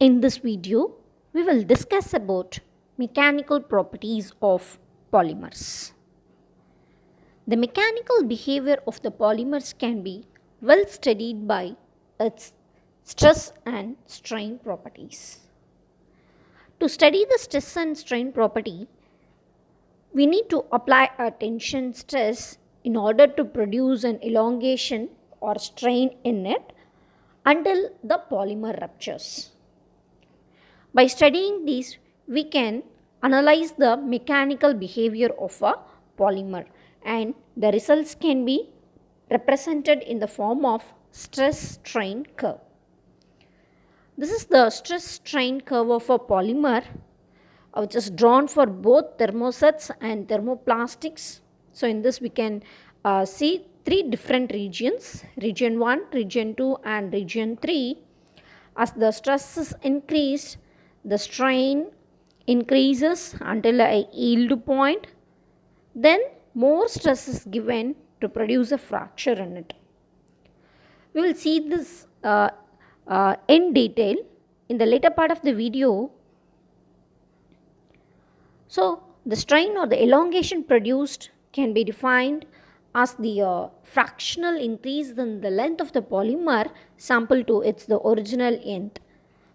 In this video, we will discuss about mechanical properties of polymers. The mechanical behavior of the polymers can be well studied by its stress and strain properties. To study the stress and strain property, we need to apply a tension stress in order to produce an elongation or strain in it until the polymer ruptures. By studying these, we can analyze the mechanical behavior of a polymer, and the results can be represented in the form of stress-strain curve. This is the stress-strain curve of a polymer which is drawn for both thermosets and thermoplastics. So in this we can see three different regions, region 1, region 2 and region 3. As the stress is increased, the strain increases until a yield point, then more stress is given to produce a fracture in it. We will see this in detail in the later part of the video. So the strain or the elongation produced can be defined as the fractional increase in the length of the polymer sample to its the original length.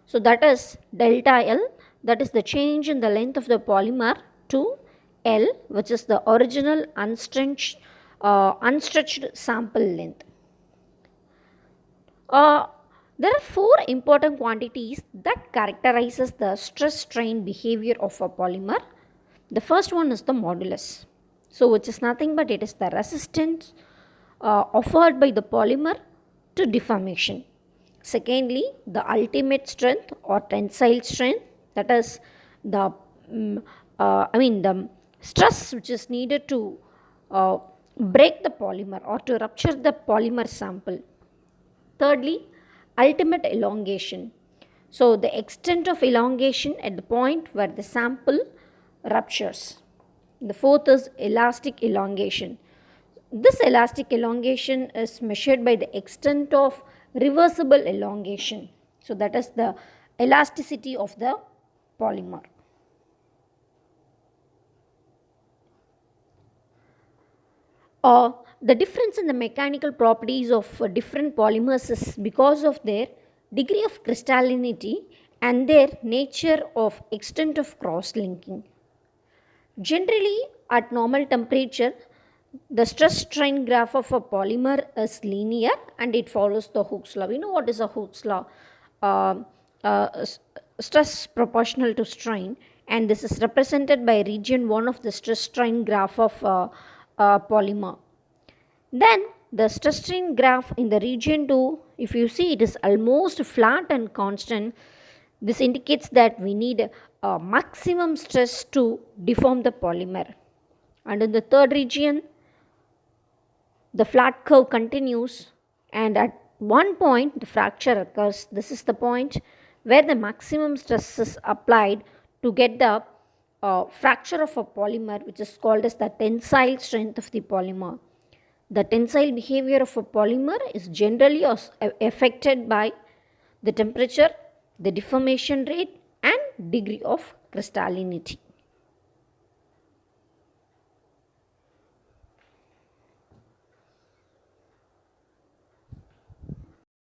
So that is delta L, that is the change in the length of the polymer, to L, which is the original unstretched sample length. There are four important quantities that characterizes the stress-strain behavior of a polymer. The first one is the modulus. So which is nothing but it is the resistance offered by the polymer to deformation. Secondly, the ultimate strength or tensile strength, that is the the stress which is needed to break the polymer or to rupture the polymer sample. Thirdly, ultimate elongation. So the extent of elongation at the point where the sample ruptures. The fourth is elastic elongation. This elastic elongation is measured by the extent of reversible elongation. So that is the elasticity of the polymer. The difference in the mechanical properties of different polymers is because of their degree of crystallinity and their nature of extent of cross-linking. Generally, at normal temperature, the stress-strain graph of a polymer is linear and it follows the Hooke's law. We know what is a Hooke's law. Stress proportional to strain, and this is represented by region 1 of the stress-strain graph of polymer. Then the stress-strain graph in the region 2, if you see, it is almost flat and constant. This indicates that we need a maximum stress to deform the polymer. And in the third region, the flat curve continues, and at one point the fracture occurs. This is the point where the maximum stress is applied to get the fracture of a polymer, which is called as the tensile strength of the polymer. The tensile behavior of a polymer is generally affected by the temperature, the deformation rate and degree of crystallinity.